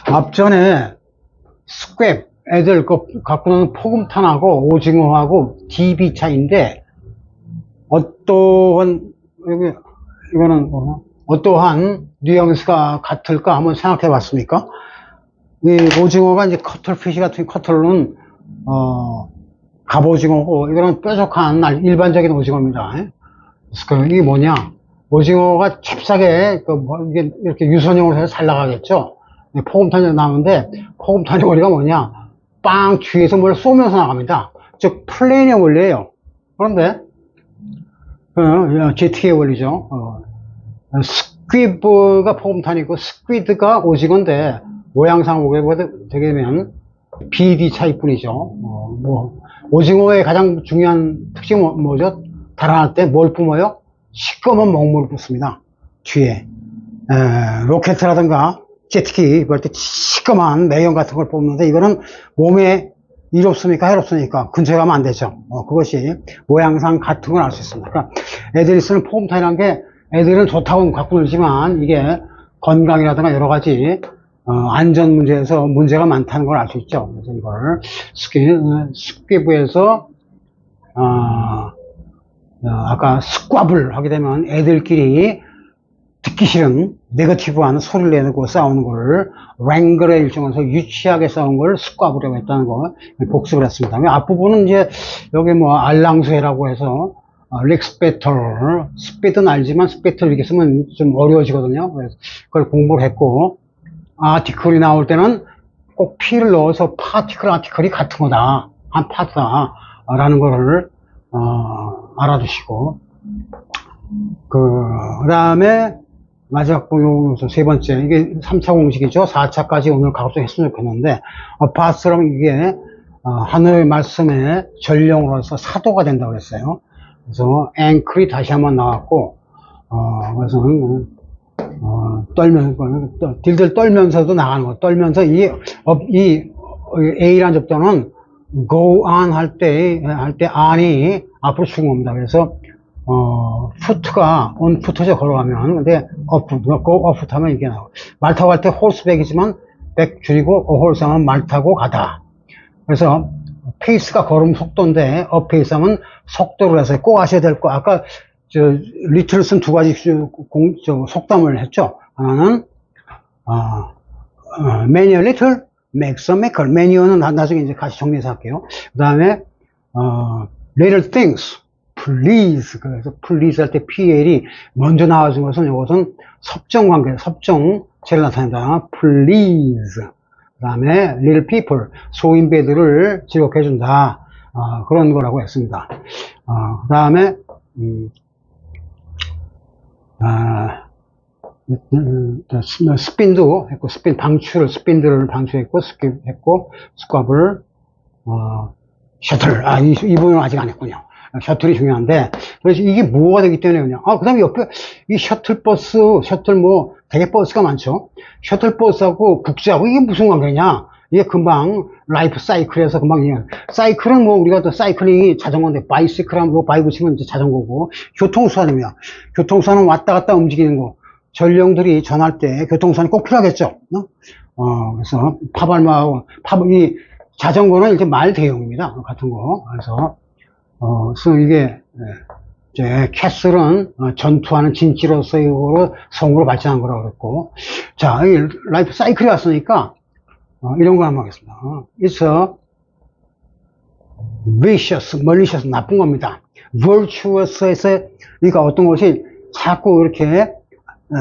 앞전에 스퀘 애들 갖고 노는 포금탄하고 오징어하고 DB 차이인데 어떠한 여기 이거는 어떠한 뉘앙스가 같을까 한번 생각해 봤습니까? 이 오징어가 이제 커틀피쉬 같은 커틀로는 갑오징어고 이거는 뾰족한 일반적인 오징어입니다. 이게 뭐냐? 오징어가 잽싸게 이게 이렇게 유선형으로 해서 잘 나가겠죠. 포금탄이 나오는데 포금탄의 원리가 뭐냐? 빵 뒤에서 뭘 쏘면서 나갑니다. 즉 플레인의 원리예요. 그런데 제트기의 원리죠. 스퀴브가 포금탄이고 스퀴드가 오징어인데 모양상 보게 되면 BD 차이뿐이죠. 오징어의 가장 중요한 특징은 뭐죠? 달아날 때 뭘 뿜어요? 시꺼먼 먹물을 뿜습니다. 뒤에 로켓이라든가 제트기 그럴 때 시꺼먼 매연 같은 걸 뿜는데 이거는 몸에 이롭습니까? 해롭습니까? 근처에 가면 안 되죠. 그것이 모양상 같은 걸 알 수 있습니다. 그러니까 애들이 쓰는 포금탄이라는 게 애들은 좋다고 갖고 놀지만 이게 건강이라든가 여러 가지 안전 문제에서 문제가 많다는 걸 알 수 있죠. 그래서 이걸 스퀴브에서 아까 스쿼블 하게 되면 애들끼리 듣기 싫은 네거티브한 소리를 내고 싸우는 걸 랭글의 일종에서 유치하게 싸운 걸 스쿼블이라고 했다는 거 복습을 했습니다. 앞부분은 이제 여기 알랑수해라고 해서 릭스배틀 스피드는 알지만 스피드를 이렇게 쓰면 좀 어려워지거든요. 그래서 그걸 공부를 했고 아티클이 나올 때는 꼭 P를 넣어서 파티클 아티클이 같은 거다 한 파트다 라는 거를 알아두시고 그 다음에 마지막 부분 세 번째 이게 3차 공식이죠. 4차까지 오늘 가급적했으면 좋겠는데 파스럼 이게 하늘의 말씀의 전령으로서 사도가 된다고 그랬어요. 그래서 앵클이 다시 한번 나왔고 그래서 딜들 떨면서도 나가는 거. 떨면서 이 A라는 접두는 go on 할 때 on이 앞으로 충분합니다. 그래서 foot가 on foot죠. 걸어가면. 근데 go off 하면 이게 나와요. 말 타고 갈 때 horseback이지만 백 줄이고 horse 하면 말 타고 가다. 그래서 페이스가 걸음 속도인데 어페이스 하면 속도를 해서 꼭 아셔야 될 거. 아까 리틀슨 두 가지 속담을 했죠. 하나는 many a little makes a maker. many는 나중에 이제 같이 정리해서 할게요. 그 다음에 little things please. 그래서 please 할 때 PL이 먼저 나와준 것은 이것은 섭정 관계, 섭정체를 나타낸다. please. 그 다음에 little people, 소인배들을 즐겁게 해준다. 그런 거라고 했습니다. 그 다음에 스핀도 했고, 스핀들을 방출했고, 했고, 스쿼블, 셔틀. 이 부분은 아직 안 했군요. 셔틀이 중요한데, 그래서 이게 뭐가 되기 때문에 그냥, 그 다음에 옆에 이 셔틀버스, 되게 버스가 많죠. 셔틀버스하고 국제하고 이게 무슨 관계냐? 이게 금방 라이프 사이클에서 금방 사이클은 우리가 또 사이클링이 자전거인데 바이시클 하면 바이 붙이면 이제 자전거고 교통수단입니다. 교통수단은 왔다 갔다 움직이는 거. 전령들이 전할 때 교통수단이 꼭 필요하겠죠. 그래서 이 자전거는 이렇게 말 대용입니다. 같은 거. 그래서 이게 이제 캐슬은 전투하는 진지로서의 성으로 발전한 거라고 그랬고, 자, 이 라이프 사이클이 왔으니까 이런 거 한번 하겠습니다. It's a vicious, malicious, 나쁜 겁니다. virtuous에서 그러니까 어떤 것이 자꾸 이렇게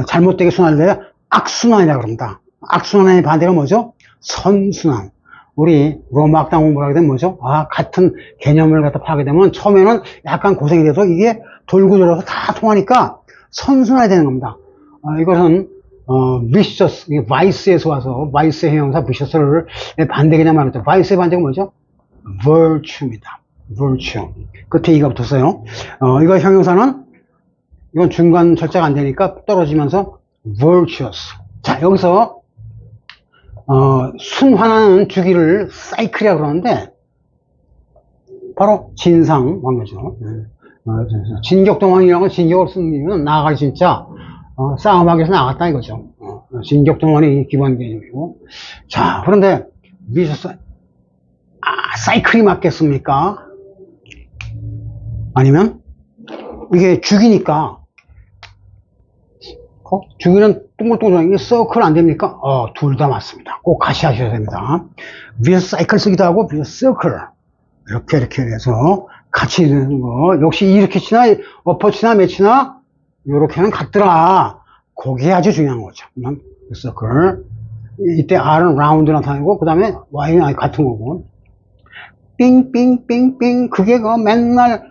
잘못되게 순환되려 악순환이라고 그럽니다. 악순환의 반대가 뭐죠? 선순환. 우리 로마 악당 공부를 하게 되면 뭐죠? 같은 개념을 갖다 파게 되면 처음에는 약간 고생이 돼서 이게 돌고 돌아서 다 통하니까 선순환이 되는 겁니다. 이것은 vicious, vice에서 와서 vice의 형용사 vicious를 반대 개념을 하겠죠. vice의 반대가 뭐죠? virtue입니다. virtue. 끝에 이가 붙었어요. 이거 형용사는 이건 중간 철자가 안 되니까 떨어지면서 virtuous. 자, 여기서 순환하는 주기를 사이클이라고 그러는데 바로 진상 관계죠. 진격동항이라고 진격을 쓰는 이유는 나아가리 진짜 싸움하기에서 나갔다 이거죠. 진격동원이 기본 개념이고. 자, 그런데 사이클이 맞겠습니까? 아니면 이게 죽이니까 죽이는 동글동글 이게 서클 안 됩니까? 둘 다 맞습니다. 꼭 같이 하셔야 됩니다. 위에서 사이클 쓰기도 하고 위에서 서클 이렇게 해서 같이 되는 거. 역시 이렇게 치나 어퍼치나 매치나 요렇게는 같더라. 그게 아주 중요한 거죠. 서클. 이때 R은 라운드 나타나고 그 다음에 Y는 같은 거고. 삥삥삥삥 그게 맨날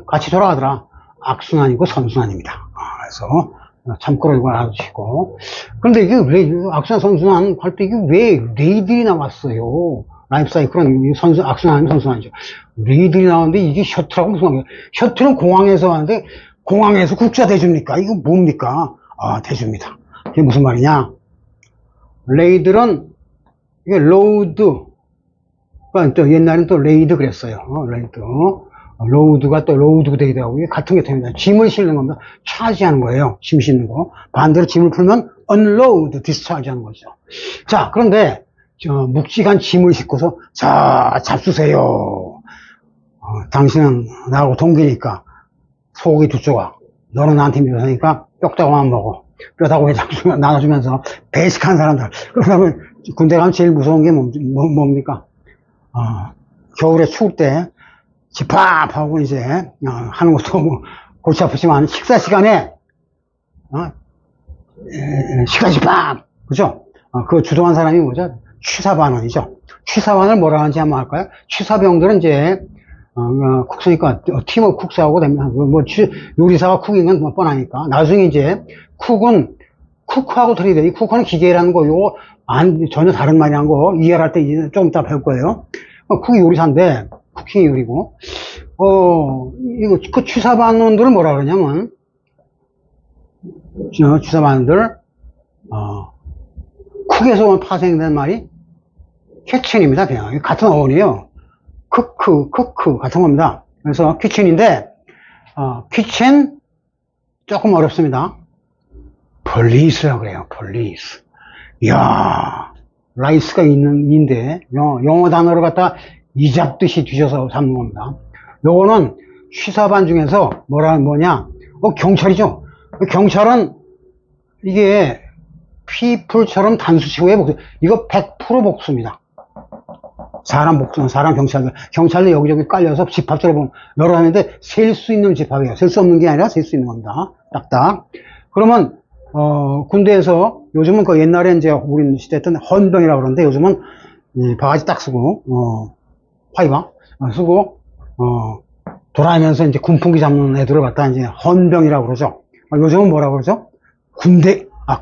같이 돌아가더라. 악순환이고 선순환입니다. 그래서 참고로 이걸 알아두시고. 그런데 이게 왜 악순환 선순환 할 때 이게 왜 레이들이 나왔어요? 라이프 사이클은 악순환이면 선순환이죠. 레이들이 나오는데 이게 셔틀하고 무슨 관계예요? 셔틀은 공항에서 하는데 공항에서 국자 대줍니까? 이거 뭡니까? 대줍니다. 이게 무슨 말이냐? 레이들은 이게 로드, 또 옛날엔 또 레이드 그랬어요. 레이드. 로드가 또 로드가 되기도 하고, 이게 같은 게 됩니다. 짐을 실는 겁니다. 차지하는 거예요. 짐 싣는 거. 반대로 짐을 풀면 unload, discharge 하는 거죠. 자, 그런데, 묵직한 짐을 싣고서, 자, 잡수세요. 당신은 나하고 동기니까, 소고기 두 조각. 너는 나한테 밀어서니까, 뼈다구만 먹어. 뼈다구 나눠주면서, 배식한 사람들. 그러면, 군대 가면 제일 무서운 게 뭡니까? 겨울에 추울 때, 집합하고 이제 하는 것도 뭐 골치 아프지만 식사 시간에 식사 집합 그죠? 그 주도한 사람이 뭐죠? 취사반원이죠. 취사반을 뭐라 하는지 한번 할까요? 취사병들은 이제 쿡스니까 팀워크 쿡스하고 되면 뭐 요리사가 쿡인 건 뻔하니까 나중에 이제 쿡은 쿠크하고 들이대. 이 쿠크는 기계라는 거 요거 전혀 다른 말이란 거 이해할 때 이제 좀 이따 배울 거예요. 쿡이 요리사인데 쿠킹이 요리고, 이거, 그 취사반원들을 뭐라 그러냐면, 취사반원들, 쿡에서 파생된 말이 키친입니다, 그냥. 같은 어원이에요. 크크, 같은 겁니다. 그래서 키친인데, 키친, 조금 어렵습니다. 폴리스라고 그래요, 폴리스. 이야, 라이스가 인데, 영어 단어를 갖다 이 잡듯이 뒤져서 잡는 겁니다. 요거는 취사반 중에서 뭐냐? 경찰이죠. 경찰은 이게 people처럼 단수치고의 복수. 이거 100% 복수입니다. 사람 복수, 사람 경찰들. 경찰들 여기저기 깔려서 집합적으로 여러 하는데 셀 수 있는 집합이에요. 셀 수 없는 게 아니라 셀 수 있는 겁니다. 딱딱. 그러면 군대에서 요즘은 그 옛날에 이제 우리 시대 때는 헌병이라고 그러는데 요즘은 바가지 딱 쓰고 화이바 쓰고 돌아다니면서 이제 군풍기 잡는 애들을 갖다 이제 헌병이라고 그러죠. 요즘은 뭐라고 그러죠?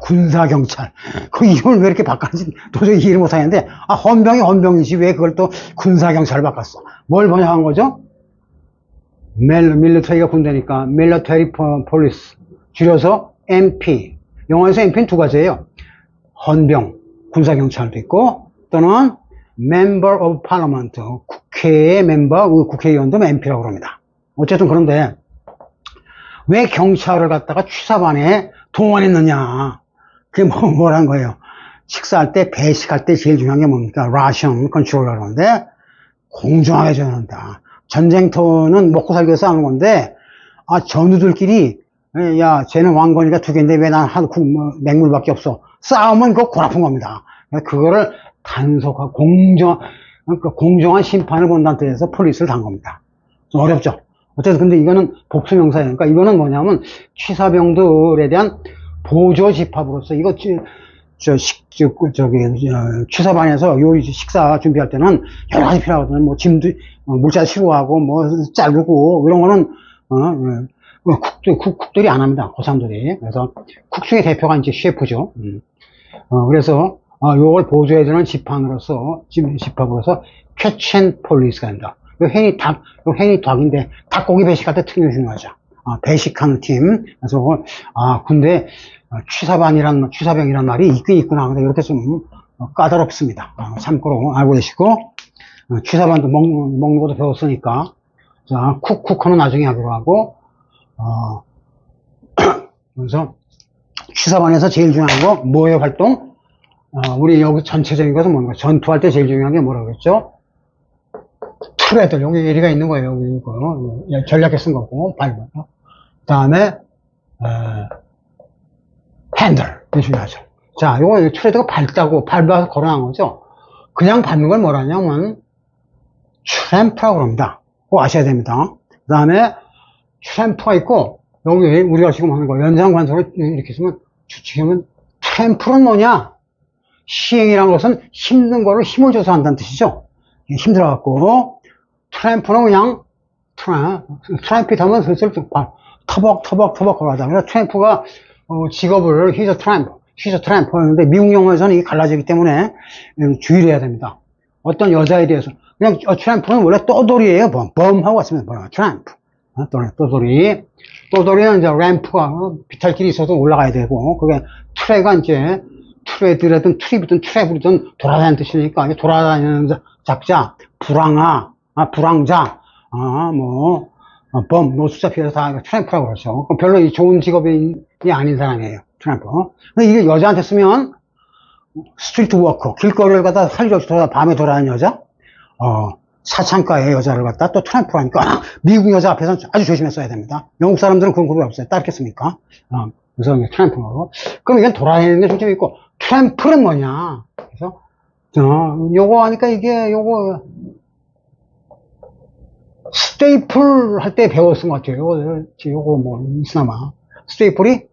군사경찰. 그 이름을 왜 이렇게 바꿨는지 도저히 이해를 못하겠는데, 헌병이 헌병이지 왜 그걸 또 군사경찰을 바꿨어? 뭘 번역한 거죠? 밀리터리가 군대니까 Military Police 줄여서 MP. 영어에서 MP는 두 가지예요. 헌병, 군사경찰도 있고 또는 Member of Parliament, 국회의 멤버, 국회의원도 MP라고 합니다. 어쨌든 그런데 왜 경찰을 갖다가 취사반에 동원했느냐? 그게 뭐란 거예요? 식사할 때, 배식할 때 제일 중요한 게 뭡니까? Ration Control라고 하는데 공정하게 전한다. 전쟁터는 먹고 살기 위해서 하는 건데 전우들끼리 야 쟤는 왕건이가 두 개인데 왜 난 맹물밖에 없어. 싸우면 그거 골아픈 겁니다. 그거를 단속하고 공정한 심판을 본다는 뜻에서 폴리스를 단 겁니다. 좀 어렵죠. 어쨌든 근데 이거는 복수명사니까 이거는 뭐냐면 취사병들에 대한 보조 집합으로서 이거 취사반에서 요리 식사 준비할 때는 여러 가지 필요하거든요. 뭐 짐도 물자 치료하고 뭐 자르고 이런 거는 쿡들이 안 합니다. 고참들이. 그래서 쿡 중에 대표가 이제 셰프죠. 그래서 요걸 보조해주는 집합으로서 캐치앤 폴리스가 된다. 요 헨이 닭인데 닭고기 배식할 때 특히 중요하죠. 배식하는 팀. 그래서 군대 취사병이란 말이 있긴 있구나. 근데 이렇게 좀 까다롭습니다. 참고로 알고 계시고 취사반도 먹는 것도 배웠으니까 자 쿡은 나중에 하기로 하고 그래서 취사반에서 제일 중요한 거 뭐예요, 활동? 우리 여기 전체적인 것은 뭐는 거예요? 전투할 때 제일 중요한 게 뭐라고 했죠? 트레들, 여기 예리가 있는 거예요. 여기 이거 전략에 쓴 거고, 밟아요. 그 다음에 핸들, 이게 중요하죠. 자, 요거 트레드가 밟아서 걸어난 거죠. 그냥 밟는 걸 뭐라 하냐면 트램프라고 합니다. 그거 아셔야 됩니다. 그 다음에 트램프가 있고, 여기 우리가 지금 하는 거 연장관소를 이렇게 쓰면 주축하면 트램프는 뭐냐? 시행이라는 것은 힘든 거를 힘을 줘서 한다는 뜻이죠. 힘들어갖고 트램프는 그냥 트램프 타면 슬슬 터벅 걸어가다. 그래서 트램프가 직업을 he's a tramp 했는데 미국 영어에서는 이게 갈라지기 때문에 주의를 해야 됩니다. 어떤 여자에 대해서 그냥 트램프는 원래 떠돌이에요. 범하고 왔습니다. 트램프 떠돌이는 이제 램프가 비탈길이 있어서 올라가야 되고, 그게 트레가 이제 트레드라든 트립이든 트래블이든 돌아다니는 뜻이니까 돌아다니는 작자, 불황자, 범, 노숙자 피해서 다 트램프라고 그러죠. 별로 좋은 직업이 아닌 사람이에요. 트램프. 근데 이게 여자한테 쓰면 스트리트 워커, 길거리를 갖다 살려서 밤에 돌아다니는 여자, 사창가의 여자를 갖다 또 트램프로 하니까 미국 여자 앞에서는 아주 조심했어야 됩니다. 영국 사람들은 그런 구분이 없어요. 따르겠습니까? 그래서 트램프로. 그럼 이건 돌아다니는 게 중점이 있고, 트램프는 뭐냐? 그래서 요거 하니까 요거 스테이플 할 때 배웠은 것 같아요. 요거 뭐 있으나마 스테이플이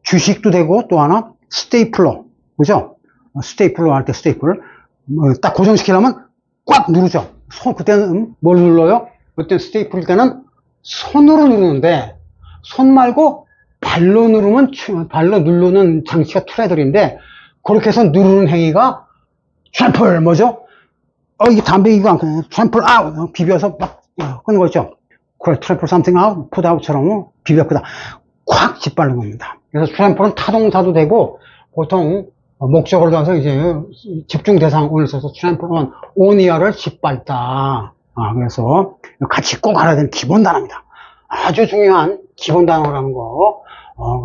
주식도 되고 또 하나 스테이플러, 그죠? 스테이플러 할 때 스테이플 딱 고정시키려면 꽉 누르죠. 그때는 뭘 눌러요? 그때 스테이플일 때는 손으로 누르는데, 손 말고 발로 누르는 장치가 트레들인데, 그렇게 해서 누르는 행위가 트램플, 뭐죠? 이게 담배 이거 트램플 아웃, 비벼서 막 하는 거 있죠? 그래, 트램플 something out, put out처럼 비벼크다. 콱 짓밟는 겁니다. 그래서 트램플은 타동사도 되고, 보통 목적을 둬서 이제 집중 대상을 써서 트램플은 오니어를 짓밟다. 그래서 같이 꼭 알아야 되는 기본 단어입니다. 아주 중요한 기본 단어라는 거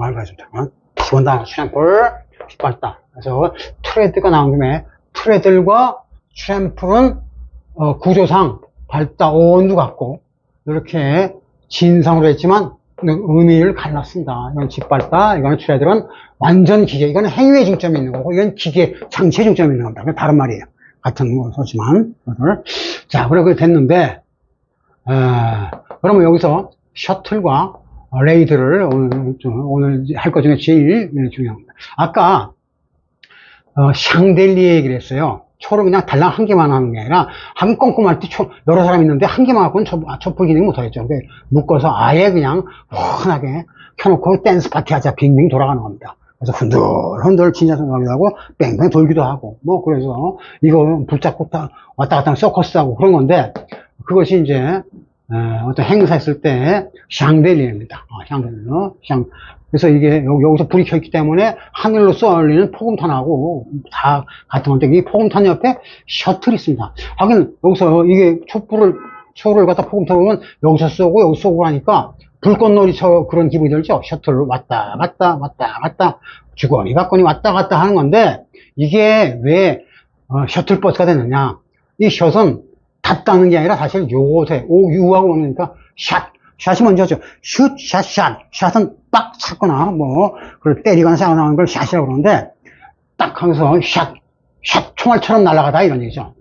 알아주면 돼요. 기본 단어 트램플 짓밟다. 그래서 트레드가 나온 김에 트레들과 트램플은 구조상 밟다 온도 같고 이렇게 진상으로 했지만 의미를 갈랐습니다. 이건 짓밟다, 이거는 트레들은 완전 기계, 이거는 행위에 중점이 있는 거고, 이건 기계, 장치에 중점이 있는 겁니다. 다른 말이에요. 같은 거지만. 자, 그래, 그게 됐는데, 그러면 여기서 셔틀과 레이드를 오늘 할 것 중에 제일 중요합니다. 아까, 샹델리에 얘기를 했어요. 초를 그냥 달랑 한 개만 하는 게 아니라, 한 꼼꼼할 때 여러 사람 있는데 한 개만 갖고는 촛불 기능 못하겠죠. 묶어서 아예 그냥 환하게 켜놓고 댄스 파티 하자, 빙빙 돌아가는 겁니다. 그래서 흔들 진짜 생각하기도 하고, 뺑뺑 돌기도 하고, 그래서 이거 붙잡고 왔다 갔다 하는 서커스하고 그런 건데, 그것이 이제, 어떤 행사했을 때 샹델리에입니다. 그래서 이게 여기서 불이 켜있기 때문에 하늘로 쏘아올리는 포금탄하고 다 같은 건데, 이 포금탄 옆에 셔틀이 있습니다. 하긴 여기서 이게 초를 갖다 포금탄 보면 여기서 쏘고 여기 쏘고 하니까 불꽃놀이 그런 기분이 들죠. 셔틀 왔다 갔다 주거니 받거니 왔다 갔다 하는 건데, 이게 왜 셔틀버스가 됐느냐? 이 셔틀은 닫다는 게 아니라 사실 요것에 U하고 오니까 샷이 먼저죠. 샷은 빡 찼거나 그걸 때리거나 쏴거나 하는 걸 샷이라고 그러는데, 딱 하면서 샷 총알처럼 날아가다 이런 얘기죠.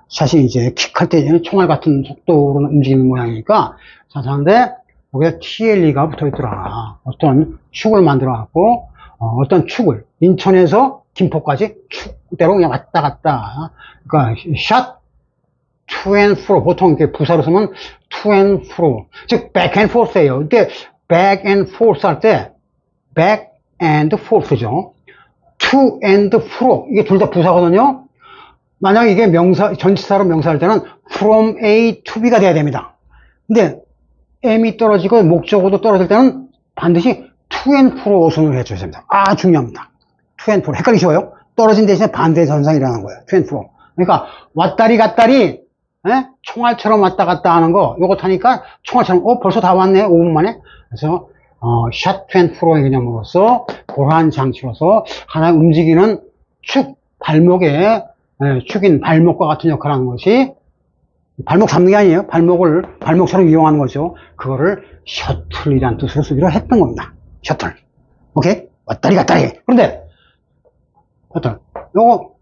샷이 이제 킥할 때 총알 같은 속도로 움직이는 모양이니까 샷하는데, 거기에 TLE가 붙어 있더라. 어떤 축을 만들어 갖고 어떤 축을 인천에서 김포까지 축대로 그냥 왔다 갔다. 그러니까 샷 to and fro, 보통 이렇게 부사로 쓰면 to and fro, 즉 back and forth예요. 이때 back and forth 할 때 back and forth죠. to and fro, 이게 둘 다 부사거든요. 만약 이게 전치사로 명사할 때는 from A to B가 돼야 됩니다. 근데 M이 떨어지고 목적어도 떨어질 때는 반드시 to and fro선을 해줘야 됩니다. 중요합니다. to and fro. 헷갈리기 쉬워요. 떨어진 대신에 반대 전상이 일어나는 거예요. to and fro. 그러니까 왔다리 갔다리, 총알처럼 왔다 갔다 하는 거, 요거 타니까 총알처럼, 벌써 다 왔네, 5분 만에. 그래서 샷 앤 프로의 개념으로서 고러한 장치로서 하나 움직이는 축, 발목에 축인 발목과 같은 역할을 하는 것이 발목 잡는 게 아니에요. 발목처럼 이용하는 거죠. 그거를 셔틀이라는 뜻으로 쓰기로 했던 겁니다. 셔틀. 오케이? 왔다리 갔다리. 그런데 요거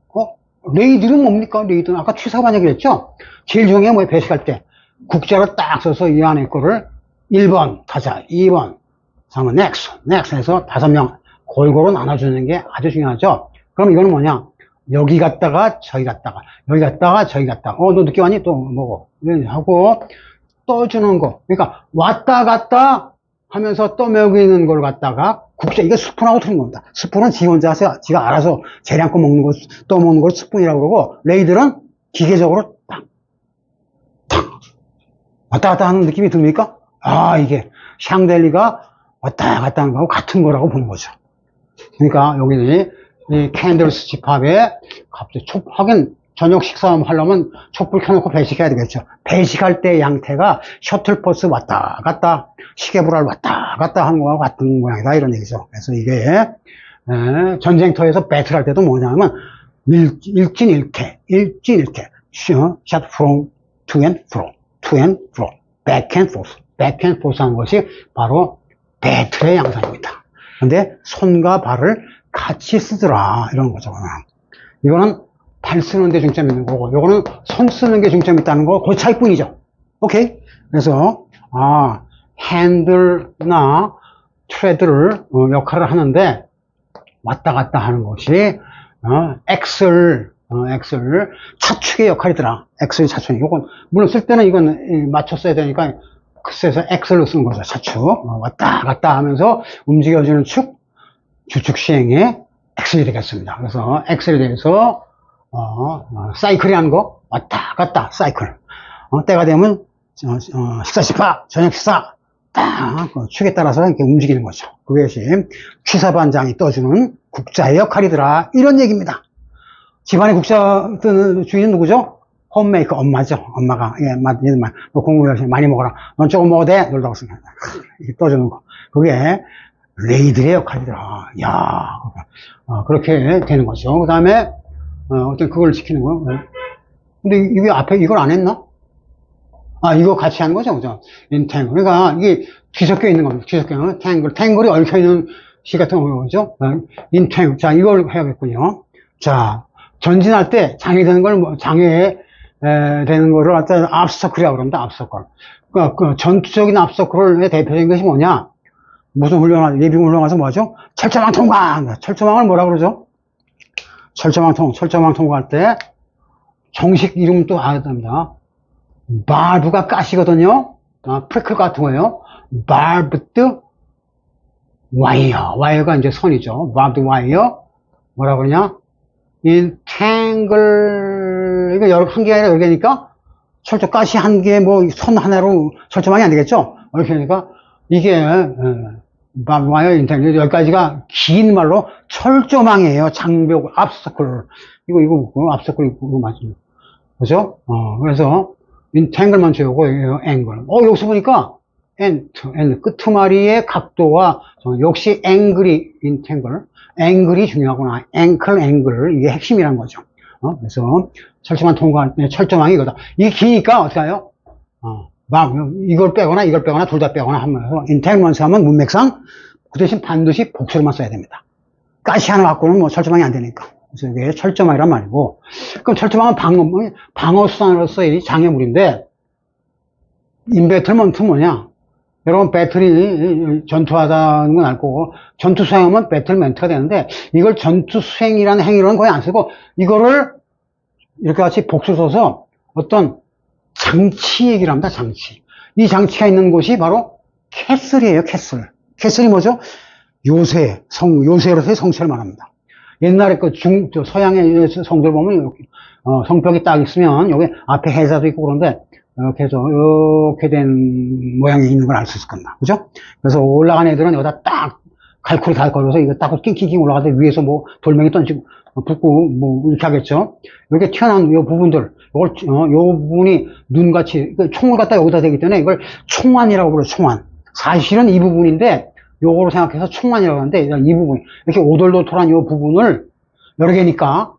레이들은 뭡니까? 레이들은 아까 취사반 얘기를 했죠? 제일 중요한 게 뭐예요? 배식할 때 국자로 딱 써서 이 안에 거를 1번 타자, 2번 3번 넥스 해서 5명 골고루 나눠주는 게 아주 중요하죠. 그럼 이거는 뭐냐? 여기 갔다가 저기 갔다가 여기 갔다가 저기 갔다가 너 늦게 왔니? 또 뭐고 하고 떠주는 거. 그러니까 왔다 갔다 하면서 떠먹이는 걸 갖다가 국자, 이거 스푼하고 틀린 겁니다. 스푼은 지 혼자 지가 알아서 재량껏 먹는 거, 떠먹는 걸 스푼이라고 그러고, 레이들은 기계적으로 딱 왔다 갔다 하는 느낌이 듭니까? 이게 샹델리가 왔다 갔다 하는 거하고 같은 거라고 보는 거죠. 그러니까 여기는 이 캔들스 집합에 갑자기 하긴 저녁 식사 하려면 촛불 켜놓고 배식해야 되겠죠. 배식할 때 양태가 셔틀버스 왔다 갔다, 시계불알 왔다 갔다 하는 거와 같은 모양이다, 이런 얘기죠. 그래서 이게 전쟁터에서 배틀할 때도 뭐냐면 일진일퇴 shot from to and fro, back and forth 하는 것이 바로 배틀의 양상입니다. 근데 손과 발을 같이 쓰더라, 이런 거죠. 이거는 발 쓰는 데 중점이 있는 거고, 요거는 손 쓰는 게 중점이 있다는 거, 그 차이뿐이죠. 오케이? 그래서 핸들나 트레드를 역할을 하는데 왔다 갔다 하는 것이 엑셀 차축의 역할이더라. 엑셀이 차축이. 요건 물론 쓸 때는 이건 맞춰 써야 되니까 그래서 엑셀로 쓰는 거죠. 차축. 왔다 갔다 하면서 움직여주는 축, 주축 시행의 엑셀이 되겠습니다. 그래서 엑셀에 대해서 사이클이라는 거, 왔다 갔다 사이클. 때가 되면 식사 식사, 저녁 식사 딱 축에 따라서 이렇게 움직이는 거죠. 그것이 취사반장이 떠주는 국자의 역할이더라, 이런 얘기입니다. 집안의 국자 뜨는 주인은 누구죠? 홈메이커, 엄마죠. 엄마가 얘들만 너 공부 열심히 많이 먹어라, 넌 조금 먹어도 돼, 놀다고 생각한다. 이렇게 떠주는 거, 그게 레이들의 역할이더라. 그렇게 되는 거죠. 그 다음에 어떤 그걸 지키는 거. 근데 이게 앞에 이걸 안 했나? 이거 같이 하는 거죠, 그죠? 인탱글. 그러니까 이게 뒤섞여 있는 겁니다. 뒤섞여 있는 탱글이 얽혀 있는 시 같은 거죠. 인탱글. 자, 이걸 해야겠군요. 자, 전진할 때 장애되는 걸 장애되는 거를 갖다 압서클이라고 그럽니다. 압서클. 그러니까 전투적인 압서클의 대표적인 것이 뭐냐? 무슨 예비군 훈련 가서 뭐하죠? 철조망 통과! 철조망을 뭐라 그러죠? 철조망 통과할 때, 정식 이름 또 알아야 됩니다. 발브가 가시거든요? 프리클 같은 거예요. 발브드 와이어. 와이어가 이제 선이죠. 발브드 와이어. 뭐라 그러냐? 인탱글, 이거 한 개가 아니라 여러 개니까, 철조 가시 한 개, 선 하나로 철조망이 안 되겠죠? 이렇게 하니까, 이게, 와이어 인탱글, 여기까지가 긴 말로 철조망이에요. 장벽, 압서클. 이거, 압서클, 이거 맞죠? 그죠? 그래서, 인탱글만 채우고, 앵글. 여기서 보니까, 끄트마리의 각도와, 역시 앵글이 중요하구나. 앵글, 이게 핵심이란 거죠. 그래서, 철조망 통과할 때, 철조망이 이거다. 이게 기니까, 어떻게 해요? 이걸 빼거나 둘 다 빼거나 하면서 인탱글먼스 하면 문맥상 그 대신 반드시 복수로만 써야 됩니다. 가시 하나 갖고는 철조망이 안 되니까. 그래서 이게 철조망이란 말이고, 그럼 철조망은 방어수단으로서의 장애물인데, 인배틀먼트 뭐냐? 여러분 배틀이 전투하다는 건 알 거고, 전투 수행하면 배틀멘트가 되는데, 이걸 전투 수행이라는 행위로는 거의 안 쓰고, 이거를 이렇게 같이 복수 써서 어떤 장치 얘기를 합니다, 장치. 이 장치가 있는 곳이 바로 캐슬이에요, 캐슬. 캐슬이 뭐죠? 요새로서의 성체를 말합니다. 옛날에 서양의 성들 보면 이렇게, 성벽이 딱 있으면 여기 앞에 해자도 있고 그런데, 이렇게 해서, 이렇게 된 모양이 있는 걸 알 수 있을 겁니다. 그죠? 그래서 올라간 애들은 여기다 딱 갈고리 다 걸어서 이거 딱 낑낑낑 올라가서 위에서 돌멩이 던지고, 붙고, 이렇게 하겠죠? 이렇게 튀어나온 이 부분들, 요 부분이 눈같이, 총을 갖다 여기다 대기 때문에 이걸 총안이라고 불러요, 총안. 사실은 이 부분인데, 요거로 생각해서 충만이라고 하는데, 이 부분, 이렇게 오돌도돌한 이 부분을 여러 개니까,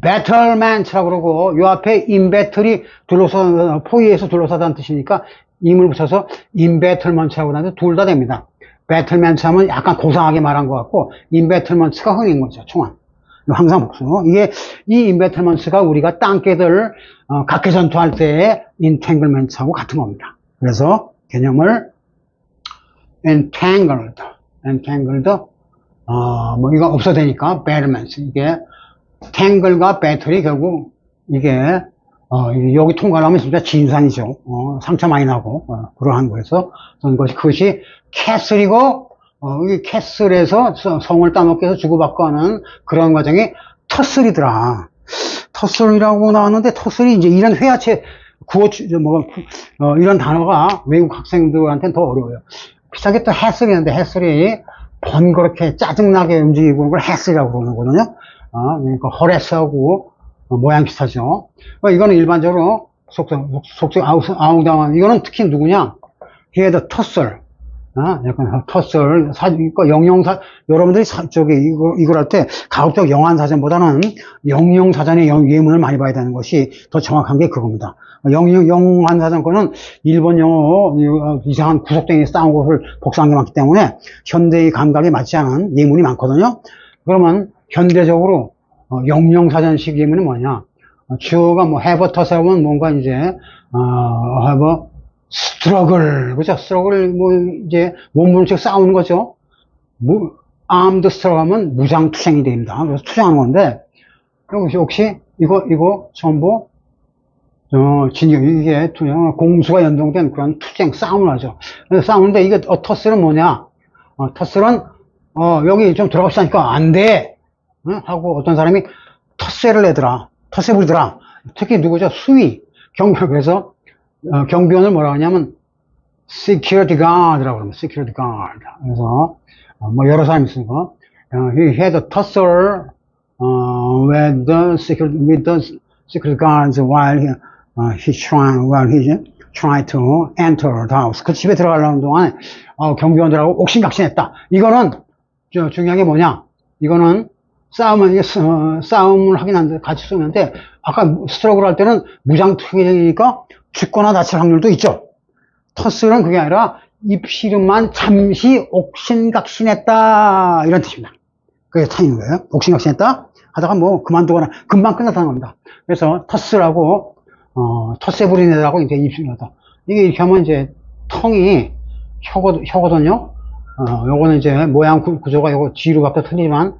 battlements라고 그러고, 요 앞에 인배틀이 둘러서, 포위에서 둘러싸다는 뜻이니까, 임을 붙여서 인배틀먼츠라고 하는데, 둘 다 됩니다. battlements 하면 약간 고상하게 말한 것 같고, 인배틀먼츠가 흔한 거죠, 충만. 항상 복수. 이 인배틀먼츠가 우리가 땅개들, 각계 전투할 때의 entanglements하고 같은 겁니다. 그래서 개념을 entangled, 뭐 이거 없어도 되니까 battlements. 이게 tangle과 battle이 결국 이게 여기 통과하면 진짜 진산이죠. 상처 많이 나고 그러한 거에서 그것이 castle이고 이 캐슬에서 성을 따먹게 해서 주고받고 하는 그런 과정이 터슬이더라. 터슬이라고 나왔는데 터슬이 이제 이런 회화체 이런 단어가 외국 학생들한테는 더 어려워요. 비슷하게 또 해슬이는데 해슬이 번거롭게 짜증나게 움직이고 그걸 해슬이라고 그러는 거거든요. 그러니까 허레스하고 모양 비슷하죠. 이거는 일반적으로 속성 아웅다운 이거는 특히 누구냐? He had a tussle. 약간 터슬, 영영사, 여러분들이 이걸 할 때 가급적 영한사전보다는 영영사전의 예문을 많이 봐야 되는 것이 더 정확한 게 그겁니다. 영한사전 거는 일본 영어 이상한 구석탱이 싸운 것을 복사한 게 많기 때문에 현대의 감각에 맞지 않은 예문이 많거든요. 그러면 현대적으로 영영사전식 예문이 뭐냐? 주어가 뭐 have a tussle 하면 뭔가 이제 have a 스트러글, 그죠? 스트러글, 이제, 몸부림치고 싸우는 거죠. armed struggle 하면 무장투쟁이 됩니다. 그래서 투쟁하는 건데, 역시, 이거, 전부, 이게 공수가 연동된 그런 투쟁, 싸움을 하죠. 그래서 싸우는데, 이게, 터슬은 뭐냐? 터슬은, 여기 좀 들어갑시다니까, 안 돼! 하고 어떤 사람이 텃세를 내더라. 텃세 부리더라. 특히 누구죠? 수위. 그래서, 경비원을 뭐라 하냐면 security guard라고 그럽니다. security guard. 그래서 뭐 여러 사람이 있으니까 he had a tussle with the security guards while he tried to enter the house. 그 집에 들어가려는 동안에 경비원들하고 옥신각신했다. 이거는 중요한 게 뭐냐? 이거는 싸움을 하긴 한데 같이 쏘는데 아까 스트러글 할 때는 무장투쟁이니까 죽거나 다칠 확률도 있죠. 터슬은 그게 아니라 입씨름만 잠시 옥신각신했다 이런 뜻입니다. 그게 타이는 거예요. 옥신각신했다 하다가 뭐 그만두거나 금방 끝났다는 겁니다. 그래서 터슬하고 텃세 부린 애들하고 이제 입술이다. 이게 이렇게 하면 이제 텅이 혀거든요. 요거는 이제 모양 구조가 요거 뒤로 각도 틀리지만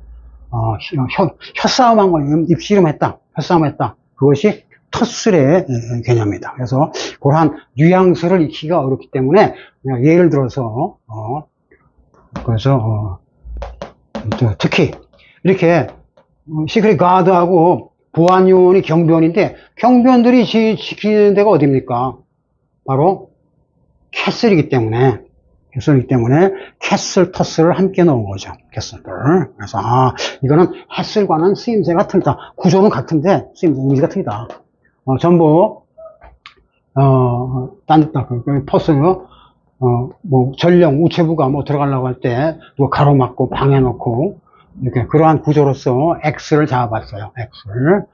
혀싸움한 거예요. 입씨름했다. 혀싸움했다. 그것이 터슬의 개념입니다. 그래서 그러한 뉘앙스를 익히기가 어렵기 때문에 그냥 예를 들어서 그래서 특히 이렇게 시크릿 가드하고 보안요원이 경비원인데 경비원들이 지키는 데가 어디입니까? 바로 캐슬이기 때문에 캐슬 터슬을 함께 넣은 거죠. 캐슬들. 그래서 이거는 해슬과는 쓰임새가 틀리다. 구조는 같은데 쓰임새 의미가 틀리다. 전부 퍼스로 뭐 전령 우체부가 뭐 들어가려고 할 때 뭐 가로막고 방해놓고 이렇게 그러한 구조로서 X를 잡아봤어요. X를